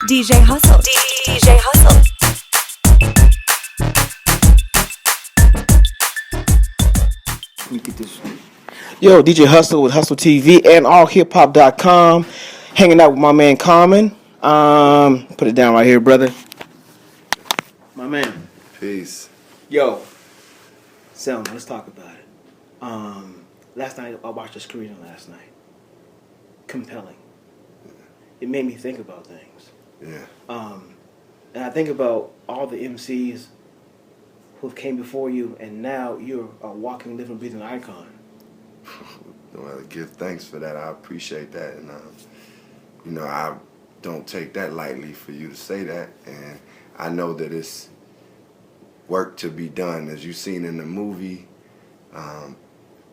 DJ Hustle. DJ Hustle. Let me get this. Yo, DJ Hustle with Hustle TV and allhiphop.com. Hanging out with my man Common. Put it down right here, brother. My man. Peace. Yo, Selma, let's talk about it. Last night I watched the screening last night. Compelling. It made me think about things. Yeah. And I think about all the MCs who came before you, and now you're a walking, living, breathing icon. Well, give thanks for that. I appreciate that, and I don't take that lightly for you to say that, and I know that it's work to be done. As you've seen in the movie,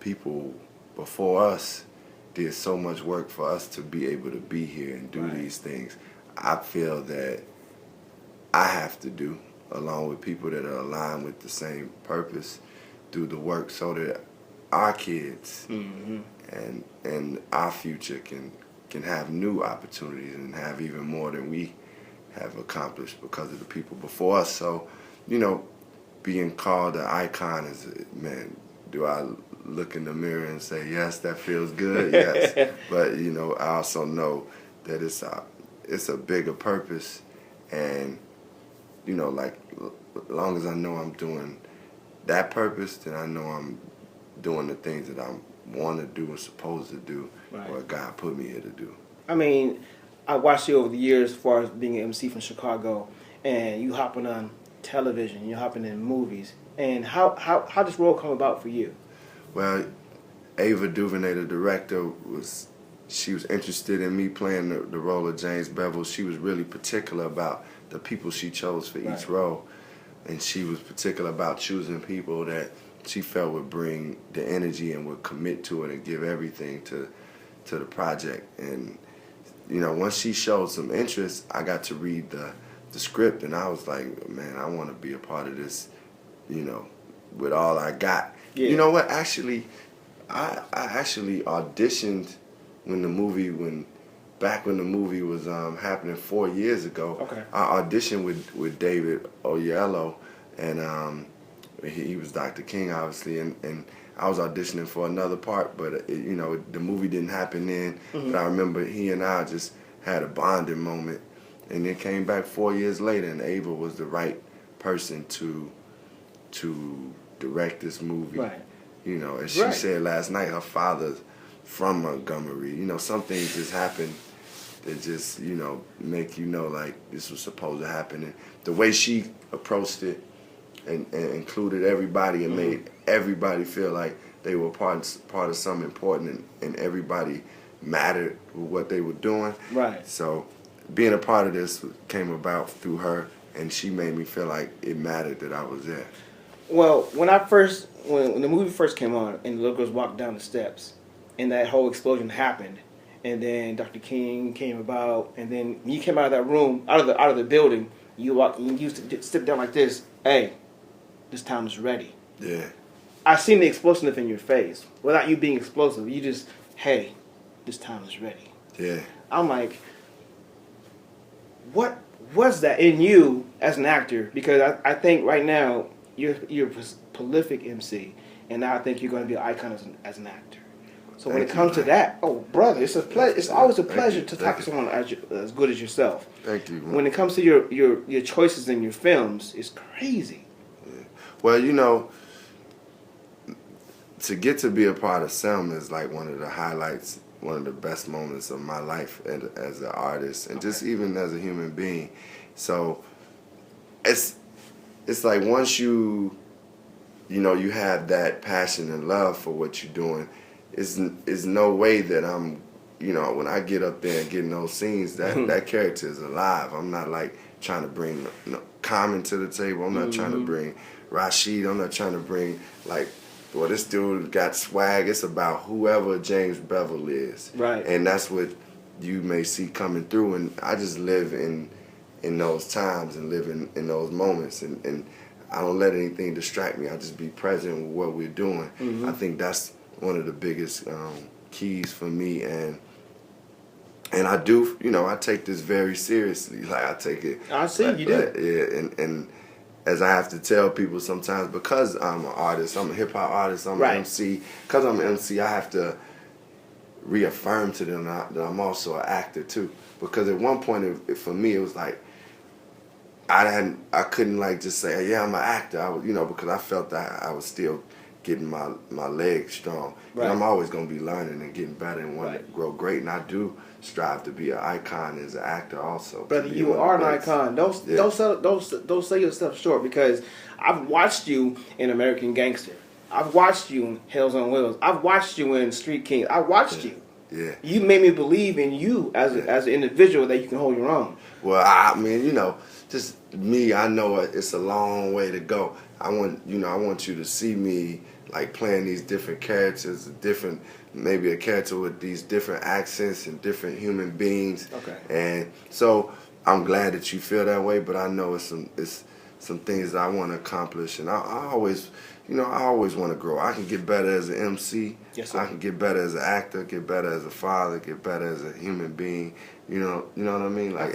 people before us did so much work for us to be able to be here and do these things. I feel that I have to do, along with people that are aligned with the same purpose, do the work so that our kids and our future can have new opportunities and have even more than we have accomplished because of the people before us. So, being called an icon is, man, do I look in the mirror and say, yes, that feels good? Yes. But, I also know that it's a bigger purpose, and, like, as long as I know I'm doing that purpose, then I know I'm doing the things that I want to do and supposed to do, or God put me here to do. I mean, I watched you over the years as far as being an MC from Chicago, and you hopping on television, you're hopping in movies. And how this role come about for you? Well, Ava DuVernay, the director, was interested in me playing the role of James Bevel. She was really particular about the people she chose for each role, and she was particular about choosing people that she felt would bring the energy and would commit to it and give everything to the project. And once she showed some interest, I got to read the script, and I was like, man, I want to be a part of this, with all I got. Yeah. You know what? Actually, I actually auditioned when the movie was happening 4 years ago. Okay. I auditioned with David Oyelowo, and he was Dr. King, obviously, and I was auditioning for another part, but the movie didn't happen then. But I remember he and I just had a bonding moment, and it came back 4 years later, and Ava was the right person to direct this movie. Right. As she said last night, her father's from Montgomery. Some things just happen that just, make like this was supposed to happen. And the way she approached it and included everybody and made everybody feel like they were part of something important, and everybody mattered with what they were doing. Right. So being a part of this came about through her, and she made me feel like it mattered that I was there. Well, when the movie first came on and the little girls walked down the steps and that whole explosion happened, and then Dr. King came about, and then when you came out of that room, out of the building, you used to sit down like this. Hey, this time is ready. Yeah. I seen the explosiveness in your face without you being explosive. You just, hey, this time is ready. Yeah. I'm like, what was that in you as an actor? Because I think right now you're a prolific MC, and now I think you're going to be an icon as an actor. So when it comes to that, oh brother, it's a pleasure. It's always a pleasure to talk to someone as good as yourself. Thank you. Man. When it comes to your choices in your films, it's crazy. Yeah. Well, to get to be a part of Selma is like one of the highlights, one of the best moments of my life as an artist, and just even as a human being. So it's like once you have that passion and love for what you're doing, it's no way that I'm, when I get up there and get in those scenes, that character is alive. I'm not like trying to bring Common to the table. I'm not trying to bring Rashid. I'm not trying to bring like, well, this dude got swag. It's about whoever James Bevel is. Right. And that's what you may see coming through. And I just live in those times and live in those moments. And I don't let anything distract me. I just be present with what we're doing. I think that's one of the biggest keys for me. And And I do, I take this very seriously. Like I take it. I see you do. Yeah, and as I have to tell people sometimes, because I'm an artist, I'm a hip hop artist, I'm an MC. Because I'm an MC, I have to reaffirm to them that I'm also an actor too. Because at one point, for me, it was like I couldn't like just say, yeah, I'm an actor. I was, because I felt that I was still getting my legs strong. Right. And I'm always gonna be learning and getting better and want to grow great. And I do strive to be an icon as an actor also. Brother, you are an icon. Don't sell yourself short, because I've watched you in American Gangster. I've watched you in Hells on Wheels. I've watched you in Street King. I watched you. Yeah. You made me believe in you as an individual, that you can hold your own. Well, I mean, just me, I know it's a long way to go. I want you to see me like playing these different characters, maybe a character with these different accents and different human beings. Okay. And so I'm glad that you feel that way, but I know it's some things that I want to accomplish, and I always want to grow. I can get better as an MC. Yes, sir. I can get better as an actor, get better as a father, get better as a human being. You know what I mean? Like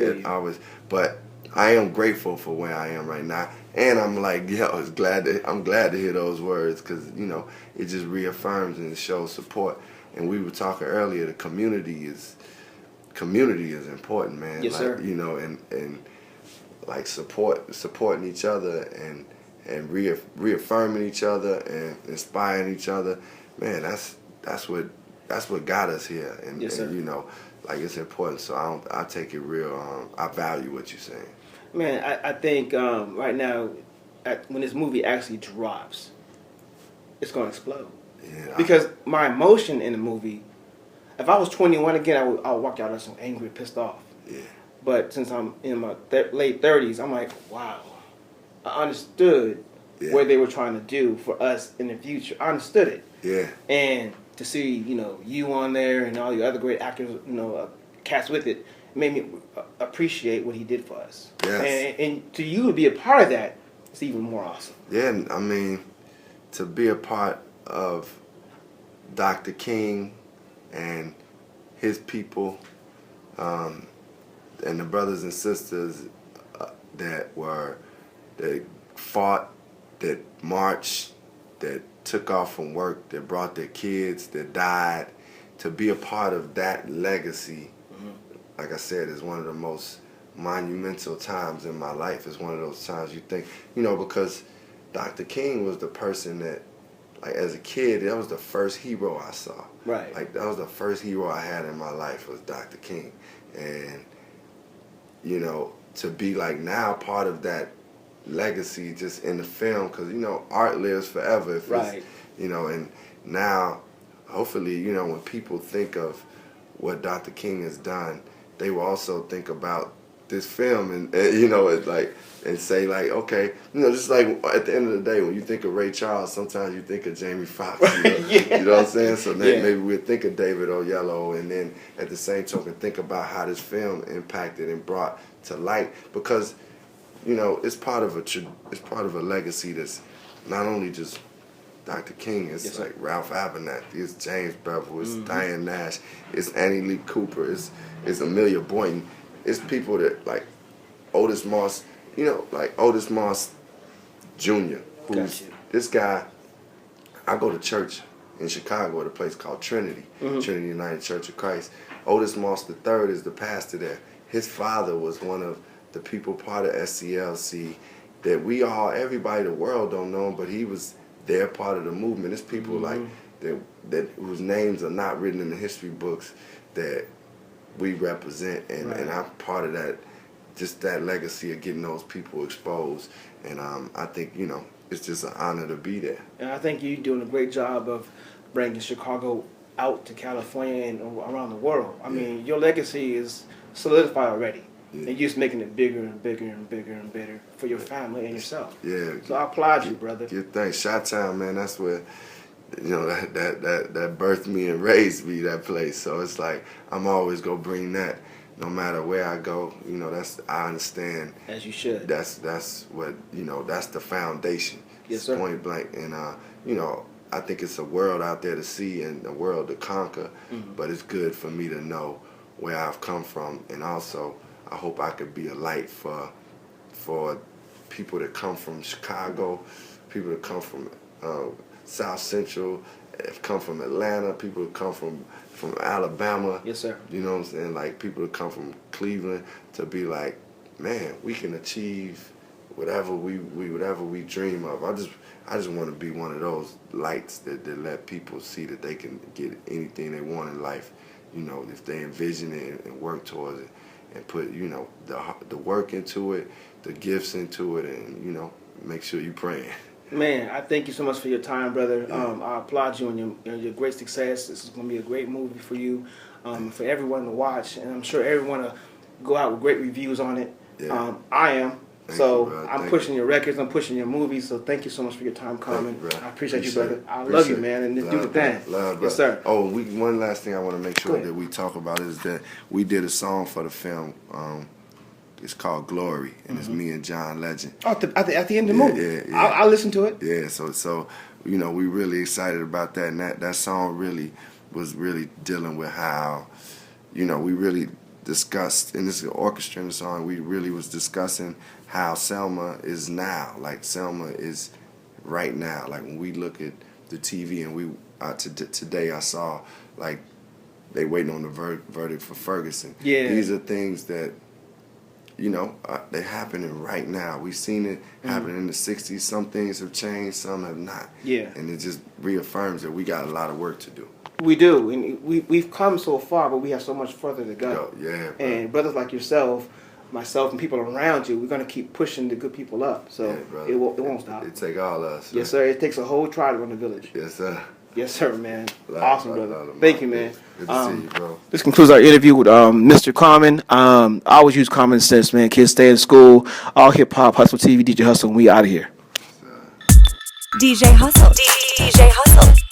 but I am grateful for where I am right now, and I'm like, I'm glad to hear those words, because it just reaffirms and it shows support. And we were talking earlier, the community is important, man. Yes, sir. And like supporting each other and reaffirming each other and inspiring each other, man. That's what got us here, and, yes, sir. and like it's important. So I take it real. I value what you're saying. Man, I think right now, when this movie actually drops, it's going to explode. Yeah. Because my emotion in the movie, if I was 21 again, I would walk out there so angry, pissed off. Yeah. But since I'm in my late 30s, I'm like, wow. I understood what they were trying to do for us in the future. I understood it. Yeah. And to see, you on there and all the other great actors, cast with it, made me appreciate what he did for us. Yes. And to you to be a part of that, it's even more awesome. Yeah, I mean, to be a part of Dr. King and his people, and the brothers and sisters that fought, that marched, that took off from work, that brought their kids, that died, to be a part of that legacy, like I said, is one of the most monumental times in my life. It's one of those times you think, because Dr. King was the person that, like as a kid, that was the first hero I saw. Right. Like that was the first hero I had in my life was Dr. King. And, to be like now part of that legacy just in the film, because, art lives forever. And now, hopefully, when people think of what Dr. King has done, they will also think about this film and it's like, and say like, okay, just like at the end of the day, when you think of Ray Charles, sometimes you think of Jamie Foxx. You know what I'm saying? So maybe we'll think of David Oyelowo, and then at the same token, think about how this film impacted and brought to light, because it's part of a legacy that's not only just Dr. King, it's like Ralph Abernathy, it's James Bevel, it's Diane Nash, it's Annie Lee Cooper, it's Amelia Boynton, it's people that like Otis Moss, like Otis Moss Jr., who's this guy. I go to church in Chicago at a place called Trinity, Trinity United Church of Christ. Otis Moss III is the pastor there. His father was one of the people part of SCLC that everybody in the world don't know him, but he was their part of the movement. It's people like that whose names are not written in the history books that we represent, and I'm part of that, just that legacy of getting those people exposed. And I think it's just an honor to be there. And I think you're doing a great job of bringing Chicago out to California and around the world. I mean, your legacy is solidified already. And you're just making it bigger and bigger and bigger and bigger for your family and yourself. Yeah. So I applaud you, brother. Yeah, thanks. Chi-Town, man, that's where, that birthed me and raised me, that place. So it's like, I'm always going to bring that no matter where I go. I understand. As you should. That's what, that's the foundation. Yes, sir. Point blank. And, I think it's a world out there to see and a world to conquer. But it's good for me to know where I've come from, and also I hope I could be a light for people that come from Chicago, people that come from South Central, come from Atlanta, people that come from Alabama. Yes, sir. You know what I'm saying? Like people that come from Cleveland, to be like, man, we can achieve whatever we dream of. I just want to be one of those lights that let people see that they can get anything they want in life. You know, if they envision it and work towards it, and put, you know, the work into it, the gifts into it, and, you know, make sure you praying. Man, I thank you so much for your time, brother. I applaud you on your great success. This is going to be a great movie for you, for everyone to watch, and I'm sure everyone will go out with great reviews on it. Yeah. I am. Thank So you, I'm pushing your records, I'm pushing your movies, so thank you so much for your time, Common. I appreciate you, brother. I love you, man, and just do the thing. Love, yes, sir. Oh, one last thing I want to make sure that we talk about is that we did a song for the film. It's called Glory, and it's me and John Legend. Oh, at the end of the movie? Yeah. I'll listen to it. Yeah, so you know, we really excited about that, and that song really was really dealing with how, you know, we really discussed, and this is an orchestra in the song, we really was discussing how Selma is now, like Selma is right now. Like when we look at the TV, and today I saw, like, they waiting on the verdict for Ferguson. Yeah. These are things that, you know, they're happening right now. We've seen it happening in the 60s. Some things have changed, some have not. Yeah. And it just reaffirms that we got a lot of work to do. We do, and we've come so far, but we have so much further to go. Yeah, bro. And brothers like yourself, myself, and people around you, we're going to keep pushing the good people up. So it won't stop. It take all of us. Yes, sir. It takes a whole tribe to run a village. Yes, sir. Yes, sir, man. Awesome, brother. Love, Thank you, man. Good to see you, bro. This concludes our interview with Mr. Common. I always use common sense, man. Kids stay in school. All hip hop, Hustle TV, DJ Hustle, and we out of here. DJ Hustle. DJ Hustle.